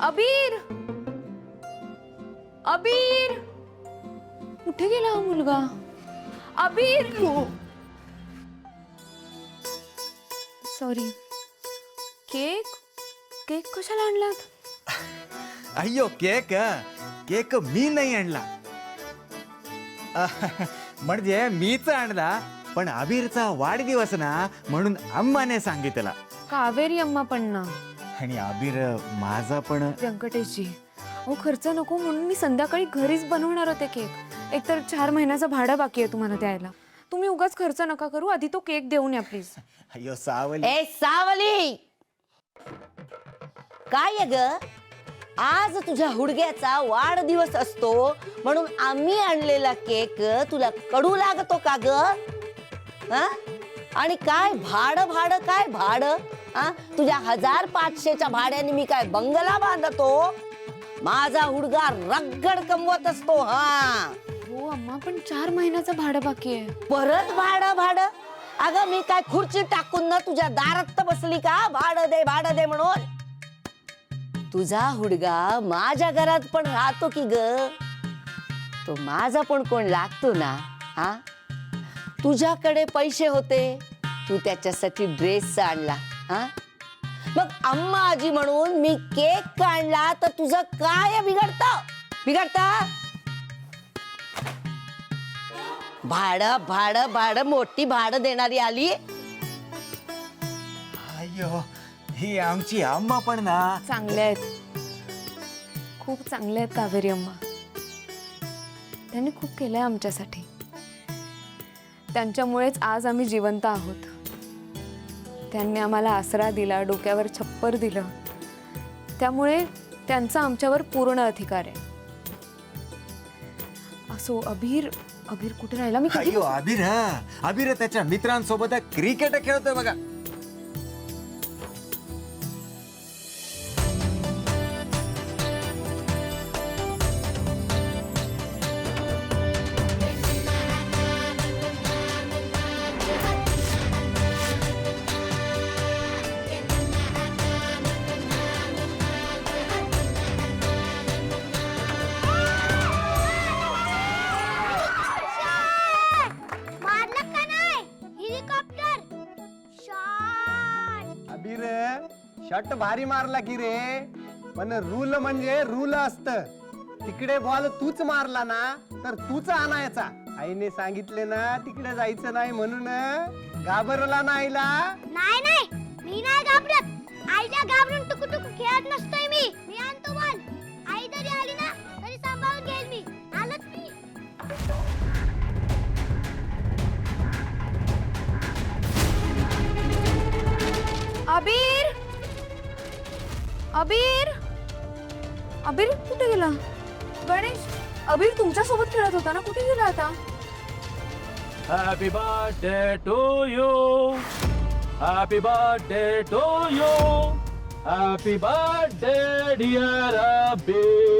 अबीर, अबीर, कुठे गेला हा मुलगा? अबीर, सॉरी. केक केक कशाला आणलात? अय्यो केक केक मी नाही आणला. म्हणजे मीच आणला, पण अबीरचा वाढदिवस ना म्हणून अम्माने सांगितलं. कावेरी अम्मा पण ना. आणि अबीर माझा पण. व्यंकटेशजी, अहो खर्च नको म्हणून मी संध्याकाळी घरीच बनवणार होते केक. एकतर 4 महिन्याचं भाडं बाकी आहे तुम्हाला द्यायला. तुम्ही उगाच खर्च नका करू, आधी तो केक देऊन या प्लीज. अय्यो सावली. ए सावली, काय आहे ग? आज तुझ्या हुडग्याचा वाढदिवस असतो म्हणून आम्ही आणलेला केक तुला कडू लागतो का ग? आणि काय भाडं भाडं काय भाडं? तुझ्या 1500च्या भाड्याने मी काय बंगला बांधतो? माझा हुडगा रगड कमवत असतो. हो अम्मा, पण 4 महिन्याचं भाडं बाकी आहे. परत भाडं? अगं मी काय खुर्ची टाकून ना तुझ्या दारात बसली का भाडं दे म्हणून? तुझा हुडगा माझ्या घरात पण राहतो की ग. तो माझा पण कोण लागतो ना. तुझ्याकडे पैसे होते, तू त्याच्यासाठी ड्रेस आणला. मग अम्मा आजी म्हणून मी केक आणला तर तुझं काय बिघडत? भाडं मोठी भाडं देणारी आली. अय्यो, ही आमची अम्मा पण ना. चांगले आहेत, खूप चांगले आहेत कावेरी अम्मा. त्यांनी खूप केलंय आमच्यासाठी. त्यांच्यामुळेच आज आम्ही जिवंत आहोत. त्यांनी आम्हाला आसरा दिला, डोक्यावर छप्पर दिलं. त्यामुळे त्यांचा आमच्यावर पूर्ण अधिकार आहे. असो, अबीर कुठे राहिला? मी अय्यो अबीर त्याच्या मित्रांसोबत क्रिकेट खेळतोय बघा. शॉट भारी मारला की रे, पण रूल म्हणजे रूल असत. तिकडे बॉल तूच मारला ना तर तूच आणायचा. आईने सांगितले ना तिकडे जायचं नाही म्हणून. घाबरला ना आईला? नाही, मी नाही घाबरत. आईला घाबरून टुकू खेळत नसतोय मी. मी आणतो बॉल. आई जरी आली ना तरी सांभाळून घेईल मी. आलंच मी. अबीर कुठे गेला? गणेश, अबीर तुमच्या सोबत खेळत होता ना, कुठे गेला आता? Happy birthday to you. Happy birthday to you. Happy birthday dear Abir.